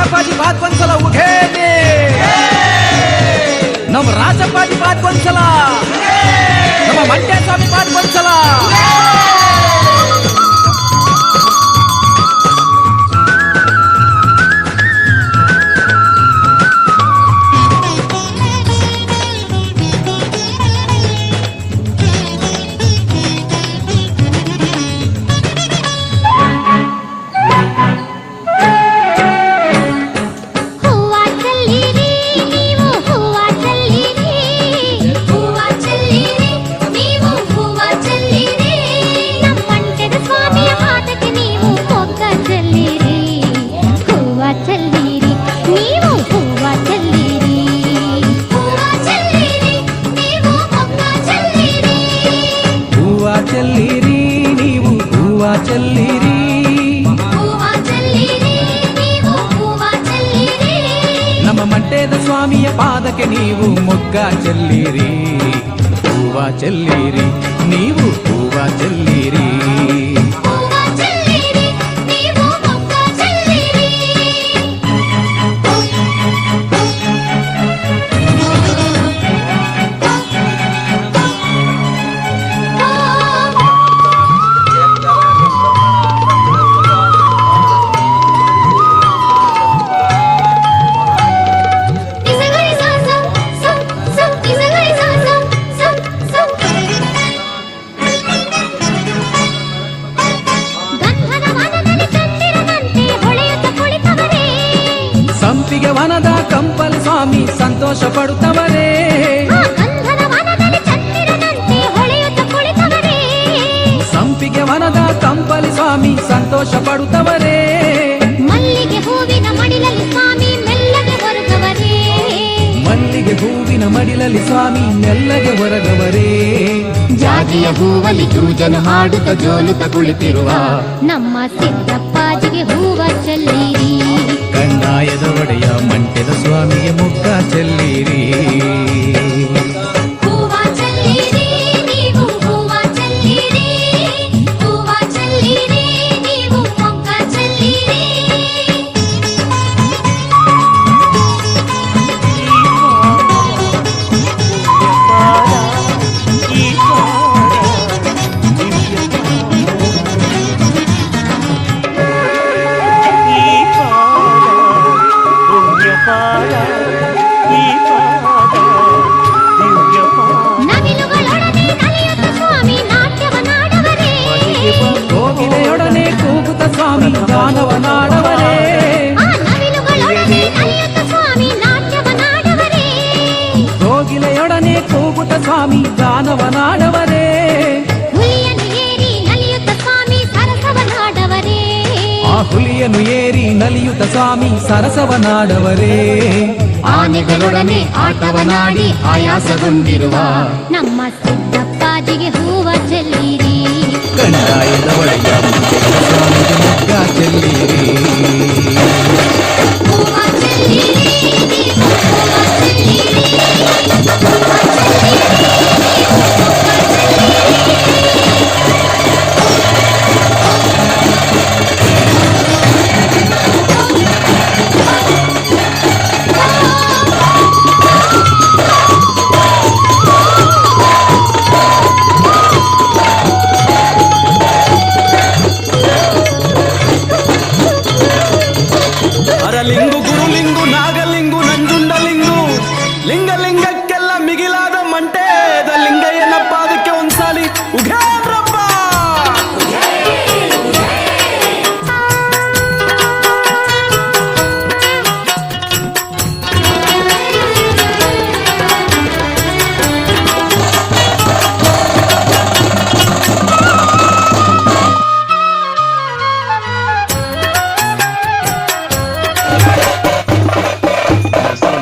ಮಂಟಪಾಜಿ ಬಾದ್ಕೊಂದ್ಸಲ ಉಘೇನೆ, ನಮ್ಮ ರಾಜಪ್ಪಾಜಿ ಬಾದ್ಕೊಂದ್ಸಲ, ನಮ್ಮ ಮಂಡ್ಯ ಸ್ವಾಮಿ ಬಾದ್ಕೊಂದ್ಸಲ. ನಮ್ಮ ಮಂಟೇದ ಸ್ವಾಮಿಯ ಪಾದಕ್ಕೆ ನೀವು ಮೊಗ್ಗ ಚೆಲ್ಲಿರಿ, ಹೂವ ಚೆಲ್ಲಿರಿ, ನೀವು ಹೂವ ಚೆಲ್ಲಿರಿ. ಸಂಪಿಗೆ ವನದ ಕಂಪಲ್ ಸ್ವಾಮಿ ಸಂತೋಷ ಪಡುತ್ತವರೇ, ಸಂಪಿಗೆ ವನದ ಕಂಪಲಿ ಸ್ವಾಮಿ ಸಂತೋಷ ಪಡುತ್ತವರೇ. ಮಲ್ಲಿಗೆ ಹೂವಿನ ಮಡಿಲಲ್ಲಿ ಸ್ವಾಮಿ ಮೆಲ್ಲಗೆ ಹೊರಗವರೇ, ಮಲ್ಲಿಗೆ ಹೂವಿನ ಮಡಿಲಲ್ಲಿ ಸ್ವಾಮಿ ಮೆಲ್ಲಗೆ ಹೊರಗವರೇ. ಜಾಜಿಯ ಹೂವಲ್ಲಿ ಜೂಜನ ಹಾಡುತ್ತ ಜೋಲುತ್ತ ಕುಳಿತಿರುವ ನಮ್ಮ ಸಿದ್ದಪ್ಪಾಜಿಗೆ ಹೂವ ಚೆಲ್ಲಿರಿ, ಕಂದಾಯದ ಒಡೆಯ ಮಂಟೆದ ಸ್ವಾಮಿಗೆ ಮೊಗ್ಗ ಚೆಲ್ಲಿರಿ. ಹೂವ ಚೆಲ್ಲಿರಿ, ನೀವು ಹೂವ ಚೆಲ್ಲಿರಿ, ಹೂವ ಚೆಲ್ಲಿರಿ, ನೀವು ಮೊಗ್ಗ ಚೆಲ್ಲಿರಿ. ನವಿಲುಗಳೊಡನೆ ನಲಿಯುತ್ತ ಸ್ವಾಮಿ ನಾಟ್ಯವನಾಡವರೇ, ಕೋಗಿಲೆಯೊಡನೆ ಕೂಗುತ್ತ ಸ್ವಾಮಿ ಗಾನವನಾಡವರೇ. ನವಿಲುಗಳೊಡನೆ ನಲಿಯುತ್ತ ಸ್ವಾಮಿ ನಾಟ್ಯವನಾಡವರೇ, ಕೋಗಿಲೆಯೊಡನೆ ಕೂಗುತ್ತ ಸ್ವಾಮಿ ಗಾನವನಾಡವರೇ. ಹುಲಿಯನ್ನು ಏರಿ ನಲಿಯುತ್ತ ಸ್ವಾಮಿ ಸರಸವನಾಡವರೇ, ಆ ಹುಲಿಯನ್ನು ಏರಿ ನಲಿಯುತ್ತ ಸ್ವಾಮಿ ಸರಸವನಾಡವರೇ. ಆನೆಗಳೊಡನೆ ಆಟವನಾಡಿ ಆಯಾಸಗೊಂಡಿರುವ ನಮ್ಮ ಸಿದ್ದಪ್ಪಾಜಿಗೆ ಹೂವ ಚೆಲ್ಲಿರಿ, ಕಂದಾಯದ ಒಡೆಯ ಮಂಟೆದ ಸ್ವಾಮಿಗೆ ಮೊಗ್ಗ ಚೆಲ್ಲಿರಿ. ಹೂವ ಚೆಲ್ಲಿರಿ, ನೀವು ಹೂವ ಚೆಲ್ಲಿರಿ, ಹೂವ ಚೆಲ್ಲಿರಿ, ನೀವು ಹೂವ ಹರಲಿಂಗು ಗುರುಲಿಂಗು ನಾಗಲಿಂಗು ನಂಜುಂಡಲಿಂಗು ಲಿಂಗಲಿಂಗಕ್ಕೆಲ್ಲ ಮಿಗಿಲಾದ ಮಂಟೇದ ಲಿಂಗಯ್ಯನಪ್ಪ, ಅದಕ್ಕೆ ಒಂದ್ಸಾಲಿ ಉಘೇನ್ರಪ್ಪ.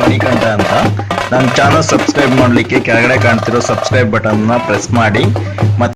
ಮಣಿಕಂಠ ಅಂತ. ನನ್ನ ಚಾನಲ್ ಸಬ್ಸ್ಕ್ರೈಬ್ ಮಾಡಲಿಕ್ಕೆ ಕೆಳಗಡೆ ಕಾಣ್ತಿರೋ ಸಬ್ಸ್ಕ್ರೈಬ್ ಬಟನ್ನ ಪ್ರೆಸ್ ಮಾಡಿ.